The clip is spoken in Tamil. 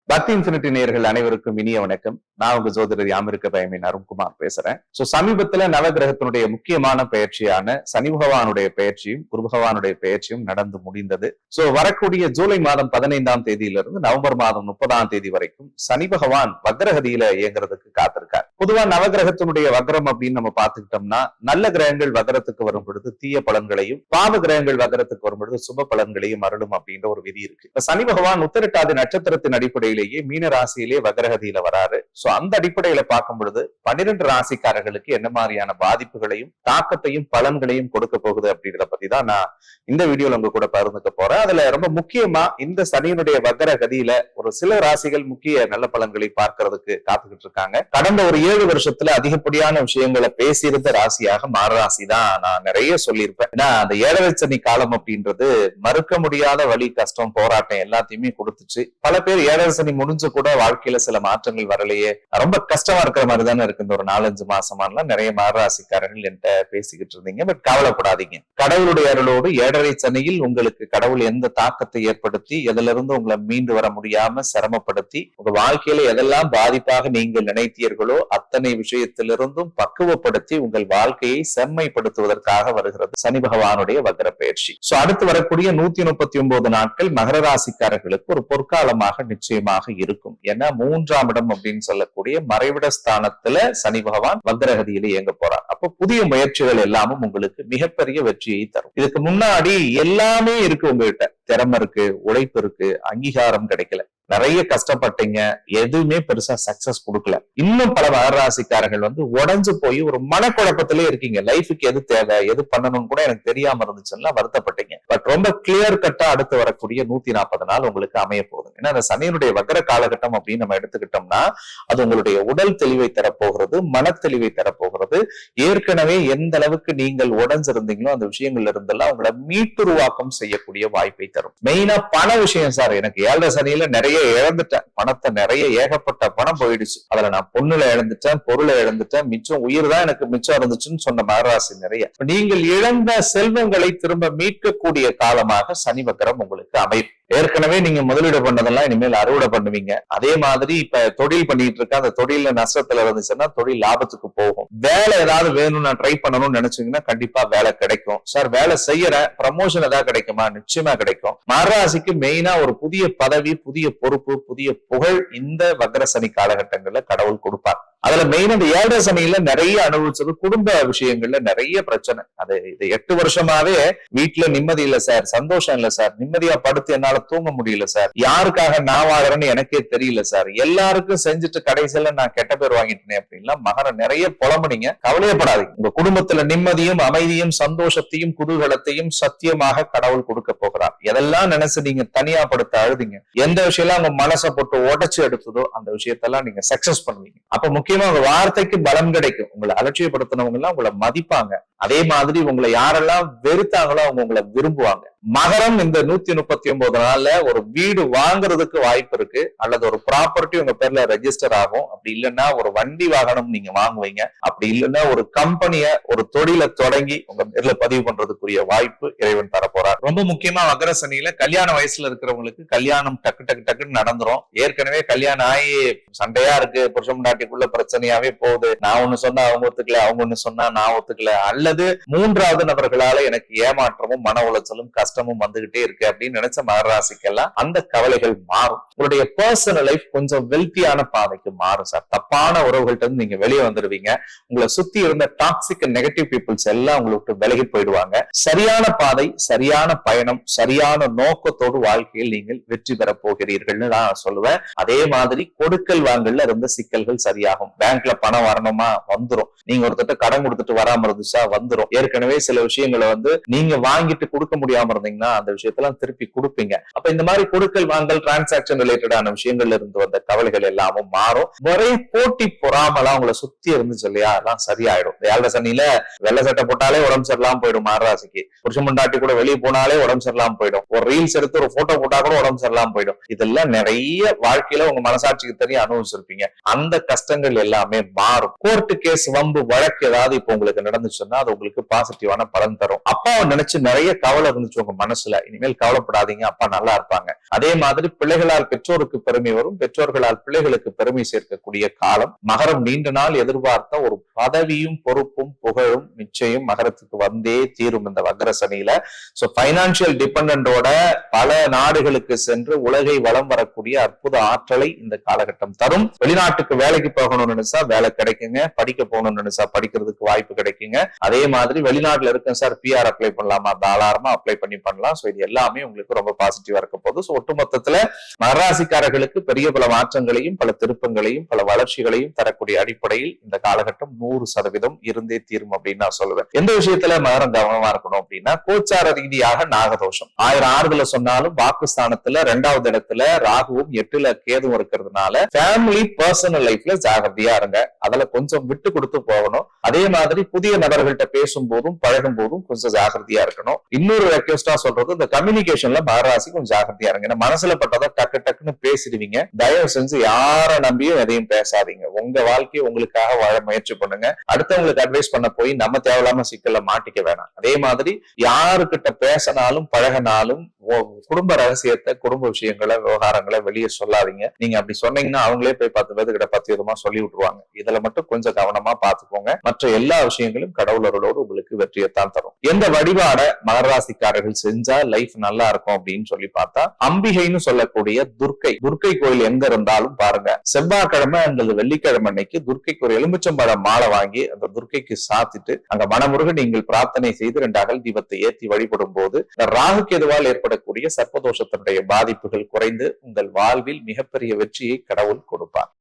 பக்தி இன்ஃபினிட்டி நேயர்கள் அனைவருக்கும் இனிய வணக்கம். நான் உங்க ஜோதிடர் யாமிருக்க பயமின் அருண்குமார் பேசுறேன். சமீபத்துல நவகிரகத்தினுடைய முக்கியமான பயிற்சியான சனி பகவானுடைய பயிற்சியும் குரு பகவானுடைய பயிற்சியும் நடந்து முடிந்தது. வரக்கூடிய ஜூலை மாதம் 15ஆம் தேதியிலிருந்து நவம்பர் மாதம் 30ஆம் தேதி வரைக்கும் சனி பகவான் வக்ரகதியில இயங்குறதுக்கு காத்திருக்கார். பொதுவா நவகிரகத்தினுடைய வக்ரம் அப்படின்னு நம்ம பார்த்துக்கிட்டோம்னா, நல்ல கிரகங்கள் வக்ரத்துக்கு வரும் பொழுது தீய பலன்களையும், பாவ கிரகங்கள் வக்ரத்துக்கு வரும் பொழுது சுப பலன்களையும் அருளும் அப்படின்ற ஒரு விதி இருக்கு. சனி பகவான் உத்திரட்டாதி நட்சத்திரத்தின் அடிப்படையிலேயே மீன ராசியிலே வக்ரகதியில வராரு. அந்த அடிப்படையில பார்க்கும் பொழுது 12 ராசிக்காரர்களுக்கு என்ன மாதிரியான பாதிப்புகளையும் தாக்கத்தையும் பலன்களையும் கொடுக்க போகுது அப்படின்றத பத்தி தான் நான் இந்த வீடியோல உங்க கூட பகிர்ந்துக்க போறேன். அதுல ரொம்ப முக்கியமா இந்த சனியினுடைய வக்ரகதியில ஒரு சில ராசிகள் முக்கிய நல்ல பலன்களை பார்க்கறதுக்கு காத்துக்கிட்டு இருக்காங்க. கடந்த ஒரு 7 வருஷத்துல அதிகப்படியான விஷயங்களை பேசியிருந்த ராசியாக மாற ராசி தான் நான் நிறைய சொல்லியிருப்பேன். ஏன்னா அந்த 7 சனி காலம் அப்படின்றது மறுக்க முடியாத வலி, கஷ்டம், போராட்டம் எல்லாத்தையுமே கொடுத்துச்சு. பல பேர் 7 சனி முடிஞ்சு கூட வாழ்க்கையில சில மாற்றங்கள் வரலையே, ரொம்ப கஷ்டமா இருக்கிற மாதிரி தானே இருக்கு இந்த ஒரு 4-5 மாசமானலாம் நிறைய மாரராசிக்காரர்கள் என்கிட்ட பேசிக்கிட்டு இருந்தீங்க. பட் கவலைப்படாதீங்க, கடவுளுடைய அருளோடு 7 சனியில் உங்களுக்கு கடவுள் எந்த தாக்கத்தை ஏற்படுத்தி எதுல இருந்து உங்களை மீண்டு வர முடியாம சிரமப்படுத்தி உங்க வாழ்க்கையில எதெல்லாம் பாதிப்பாக நீங்கள் நினைத்தீர்களோ அத்தனை விஷயத்திலிருந்தும் பக்குவப்படுத்தி உங்கள் வாழ்க்கையை செம்மைப்படுத்துவதற்காக வருகிறது சனி பகவானுடைய வக்ர பயிற்சி. அடுத்து வரக்கூடிய 139 நாட்கள் மகர ராசிக்காரர்களுக்கு ஒரு பொற்காலமாக நிச்சயமாக இருக்கும். ஏன்னா 3ஆம் இடம் அப்படின்னு சொல்லக்கூடிய மறைவிட ஸ்தானத்துல சனி பகவான் வக்ரகதியில இயங்க போறார். அப்போ புதிய முயற்சிகள் எல்லாமும் உங்களுக்கு மிகப்பெரிய வெற்றியை தரும். இதுக்கு முன்னாடி எல்லாமே இருக்கு, உங்ககிட்ட திறமை இருக்கு, உழைப்பு இருக்கு, அங்கீகாரம் கிடைக்கல, நிறைய கஷ்டப்பட்டீங்க, எதுவுமே பெருசா சக்சஸ் கொடுக்கல. இன்னும் பல மகராசிக்காரர்கள் உடைஞ்சு போய் ஒரு மனக்குழப்பத்திலே இருக்கீங்க. லைஃபுக்கு எது தேவை, எது பண்ணணும்னு கூட எனக்கு தெரியாம இருந்துச்சுன்னா வருத்தப்பட்டீங்க. பட் ரொம்ப கிளியர் கட்டா அடுத்து வரக்கூடிய 140 நாள் உங்களுக்கு அமைய போகுது. ஏன்னா அந்த சனியினுடைய வக்ர காலகட்டம் அப்படின்னு நம்ம எடுத்துக்கிட்டோம்னா அது உங்களுடைய உடல் தெளிவை தரப்போகிறது, மன தெளிவை தரப்போகிறது. ஏற்கனவே எந்த அளவுக்கு நீங்கள் உடைஞ்சிருந்தீங்களோ அந்த விஷயங்கள்ல இருந்தெல்லாம் உங்களை மீட்டுருவாக்கம் செய்யக்கூடிய வாய்ப்பை தரும். மெயினா பண விஷயம். சார், எனக்கு 7 சனியில நிறைய இழந்துட்டேன், பணத்தை நிறைய ஏகப்பட்ட பணம் போயிடுச்சு, அதுல நான் பொண்ணுல இழந்துட்டேன், பொருளை இழந்துட்டேன், மிச்சம் உயிர் தான் எனக்கு மிச்சம் இருந்துச்சுன்னு சொன்ன மகராசி நிறைய. நீங்கள் இழந்த செல்வங்களை திரும்ப மீட்கக்கூடிய காலமாக சனி வக்ரம் உங்களுக்கு அமையும். ஏற்கனவே நீங்க முதலீடு பண்ணதெல்லாம் இனிமேல் அறுவடை பண்ணுவீங்க. அதே மாதிரி இப்ப தொழில் பண்ணிட்டு இருக்க, அந்த தொழில நஷ்டத்துல இருந்துச்சுன்னா தொழில் லாபத்துக்கு போகும். வேலை ஏதாவது வேணும், நான் ட்ரை பண்ணணும்னு நினைச்சீங்கன்னா கண்டிப்பா வேலை கிடைக்கும். சார், வேலை செய்யறேன், ப்ரமோஷன் ஏதாவது கிடைக்குமா? நிச்சயமா கிடைக்கும். மகராசிக்கு மெயினா ஒரு புதிய பதவி, புதிய பொறுப்பு, புதிய புகழ் இந்த வக்ர சனி காலகட்டங்கள்ல கடவுள் கொடுப்பார். அதுல மெயின் இந்த 7 சனியில நிறைய அனுபவிச்சது குடும்ப விஷயங்கள்ல நிறைய பிரச்சனை. இது 8 வருஷமாவே வீட்டுல நிம்மதி இல்ல சார், சந்தோஷம் இல்ல சார், நிம்மதியா படுத்து என்னால தூங்க முடியல சார், யாருக்காக நான் வாழறேன்னு எனக்கே தெரியல சார், எல்லாருக்கும் செஞ்சுட்டு கடைசியில நான் கெட்ட பேர் வாங்கிட்டேன் அப்படின்லாம் மகர நிறைய புலம்புனீங்க. கவலையப்படாதீங்க, உங்க குடும்பத்துல நிம்மதியும் அமைதியும் சந்தோஷத்தையும் குதூகலத்தையும் சத்தியமாக கடவுள் கொடுக்க போகிறார். எதெல்லாம் நினைச்சு நீங்க தனியா படுத்த அழுதிங்க, எந்த விஷயம் உங்க மனசை போட்டு உடைச்சு எடுத்ததோ அந்த விஷயத்தெல்லாம் நீங்க சக்சஸ் பண்ணுவீங்க. அப்ப முக்கியமா உங்க வார்த்தைக்கு பலம் கிடைக்கும். உங்களை அலட்சியப்படுத்தினவங்க எல்லாம் உங்களை மதிப்பாங்க. அதே மாதிரி உங்களை யாரெல்லாம் வெறுத்தாங்களோ அவங்க உங்களை விரும்புவாங்க. மகரம் இந்த 139 நாள்ல ஒரு வீடு வாங்குறதுக்கு வாய்ப்பு இருக்கு, அல்லது ஒரு ப்ராப்பர்ட்டி உங்க பேர்ல ரெஜிஸ்டர் ஆகும். அப்படி இல்லைன்னா ஒரு வண்டி வாகனம் நீங்க வாங்குவீங்க. அப்படி இல்லைன்னா ஒரு கம்பெனிய, ஒரு தொழிலை தொடங்கி உங்க பேர்ல பதிவு பண்றதுக்குரிய வாய்ப்பு இறைவன் தர போறார். ரொம்ப முக்கியமா வக்ர சனியில கல்யாண வயசுல இருக்கிறவங்களுக்கு கல்யாணம் டக்கு டக்கு டக்குன்னு நடந்துரும். ஏற்கனவே கல்யாணம் ஆகி சண்டையா இருக்கு, புருஷன் முன்னாடிக்குள்ள பிரச்சனையாவே போகுது, நான் ஒண்ணு சொன்னா அவங்க ஒத்துக்கல, அவங்க ஒண்ணு சொன்னா நான் ஒத்துக்கல, அல்லது 3வது நபர்களால எனக்கு ஏமாற்றமும் மன உளைச்சலும் கஷ்டமும் வந்துகிட்டே இருக்கு அப்படின்னு நினைச்ச மகராசிக்கெல்லாம் அந்த கவலைகள் மாறும். உங்களுடைய பர்சனல் லைஃப் கொஞ்சம் வெல்த்தியான பாதைக்கு மாறும் சார். தப்பான உறவுகள்ட்ட இருந்து நீங்க வெளியே வந்துருவீங்க. உங்களை சுத்தி இருந்த டாக்ஸிக் நெகட்டிவ் பீப்புள்ஸ் எல்லாம் உங்களை விட்டு விலகி போயிடுவாங்க. சரியான பாதை, சரியான பயணம், சரியான நோக்கத்தோடு வாழ்க்கையில் நீங்கள் வெற்றி பெற போகிறீர்கள்னு நான் சொல்லுவேன். அதே மாதிரி கொடுக்கல் வாங்கல்ல இருந்த சிக்கல்கள் சரியாகும். பேங்க்ல பணம் வரணுமா? வந்துரும். நீங்க ஒருத்தட்ட கடன் கொடுத்துட்டு வராம இருந்துச்சா? வந்துரும். ஏற்கனவே சில விஷயங்களை நீங்க வாங்கிட்டு கொடுக்க முடியாம இருந்தீங்கன்னா அந்த விஷயத்தெல்லாம் திருப்பி கொடுப்பீங்க. அப்ப இந்த மாதிரி கொடுக்கல் வாங்கல், டிரான்சாக்சன் ரிலேட்டடான விஷயங்கள்ல இருந்து வந்த கவலைகள் எல்லாமும் மாறும். ஒரே போட்டி பொறாமலாம் உங்களை சுத்தி இருந்துச்சு இல்லையா, அதெல்லாம் சரியாயிடும். 7 சனியில வெள்ளை சட்டை போட்டாலே உடம்பு சரியில்லாம போயிடும். மகராசிக்கு புருஷன் முண்டாட்டி கூட வெளியே போனாலே உடம்பு சரியில்லாம போயிடும். ஒரு ரீல்ஸ் எடுத்து ஒரு போட்டோ போட்டா கூட உடம்பு சரியில்லாம போயிடும். இதெல்லாம் நிறைய வாழ்க்கையில உங்க மனசாட்சிக்கு தெரிய அனுபவிச்சிருப்பீங்க. அந்த கஷ்டங்கள் எல்லாமே மாறும். கோர்ட்டு கேஸ், வம்பு, வழக்கு ஏதாவது இப்ப உங்களுக்கு நடந்துச்சுன்னா அது உங்களுக்கு பாசிட்டிவான பலன் தரும். அப்பாவை நினைச்சு நிறைய கவலை இருந்துச்சு உங்க மனசுல, இனிமேல் கவலைப்படாதீங்க, அப்பா நல்லா இருப்பாங்க. அதே மாதிரி பிள்ளைகளால் பெற்றோருக்கு பெருமை வரும், பெற்றோர்களால் பிள்ளைகளுக்கு பெருமை சேர்க்கக்கூடிய காலம். மகரம் நீண்ட நாள் எதிர்பார்த்த ஒரு பதவியும் பொறுப்பும் புகழும் நிச்சயம் மகரத்துக்கு வந்தே தீரும் இந்த வக்ர சனியில. சோ பைனான்சியல் டிபெண்டோட பல நாடுகளுக்கு சென்று உலகை வலம் வரக்கூடிய அற்புத ஆற்றலை இந்த காலகட்டம் தரும். வெளிநாட்டுக்கு வேலைக்கு போகணும்னு நினைச்சா வேலை கிடைக்குங்க, படிக்க போகணும்னு நினைச்சா படிக்கிறதுக்கு வாய்ப்பு கிடைக்குங்க. அதே மாதிரி வெளிநாட்டுல இருக்கேன் சார், பிஆர் அப்ளை பண்ணலாமா, தாராளமா அப்ளை பண்ணலாம். சோ இது எல்லாமே உங்களுக்கு ரொம்ப பாசிட்டிவா இருக்க போகுது. சோ ஒட்டுமொத்தத்துல மகராசிக்காரர்களுக்கு பெரிய பல மாற்றங்களையும் பல திருப்பங்களையும் பல வளர்ச்சிகளையும் தரக்கூடிய அடிப்படையில் இந்த காலகட்டம் 100% இருந்தே தீரும் அப்படின்னு நான் சொல்லுவேன். எந்த விஷயத்துல மகரம் கவனமா இருக்கணும் அப்படின்னா, கோச்சார ரீதியாக நாகதோஷம் 1000 ஆறுதல சொன்னாலும் வாக்குஸ்தானத்துல 2வது இடத்துல ராகுவும் 8ல கேதுவும் இருக்கிறதுனால ஃபேமிலி பர்சனல் லைஃப்ல ஜாகிரதையா இருங்க. அதுல கொஞ்சம் விட்டு கொடுத்து போகணும். அதே மாதிரி புதிய நபர்கள்ட்ட பேசும் போதும் பழகும் போதும் கொஞ்சம் ஜாகிரதையா இருக்கணும். இன்னொரு ரெக்வெஸ்டா சொல்றது, இந்த கம்யூனிகேஷன்ல மகராசி கொஞ்சம் ஜாகிரதையா இருங்க. ஏன்னா மனசுல பட்டதை டக்குன்னு பேசிடுவீங்க. தயவு செஞ்சு யாரை நம்பியும் எதையும் பேசாதீங்க. உங்க வாழ்க்கையை உங்களுக்காக வாழ முயற்சி பண்ணுங்க. அடுத்தவங்களுக்கு அட்வைஸ் பண்ண போய் நம்ம தேவையில்லாம சிக்கல்ல மாட்டிக்க வேணாம். அதே மாதிரி யாருக்கிட்ட பேசினாலும் பழகினாலும் குடும்ப ரகசியத்தை, குடும்ப விஷயங்களை, விவகாரங்களை வெளியே சொல்லாதீங்க. நீங்க அப்படி சொன்னீங்கன்னா அவங்களே போய் 10 பேர்கிட்ட 10 விதமா சொல்லி விட்டுருவாங்க. இதுல மட்டும் கொஞ்சம் கவனமா பாத்துக்கோங்க. மற்ற எல்லா விஷயங்களும் கடவுளரோடு உங்களுக்கு வெற்றியைத்தான் தரும். எந்த வழிபாட மகராசிக்காரர்கள் செஞ்சா லைஃப் நல்லா இருக்கும் அப்படின்னு சொல்லி பார்த்தா, அம்பிகைன்னு சொல்லக்கூடிய துர்க்கை கோயில் எங்க இருந்தாலும் பாருங்க, செவ்வாய்க்கிழமை அல்லது வெள்ளிக்கிழமை அன்னைக்கு துர்க்கைக்கு ஒரு எலுமிச்சம்பழம் மாலை வாங்கி அந்த துர்க்கைக்கு சாத்திட்டு அங்க மனமுருக நீங்கள் பிரார்த்தனை செய்து 2 அகல் தீபத்தை ஏற்றி வழிபடும் போது இந்த ராகு கேதுவால் ஏற்படக்கூடிய சர்ப்பதோஷத்தினுடைய பாதிப்புகள் குறைந்து உங்கள் வாழ்வில் மிகப்பெரிய வெற்றியை கடவுள் கொடுப்பார்.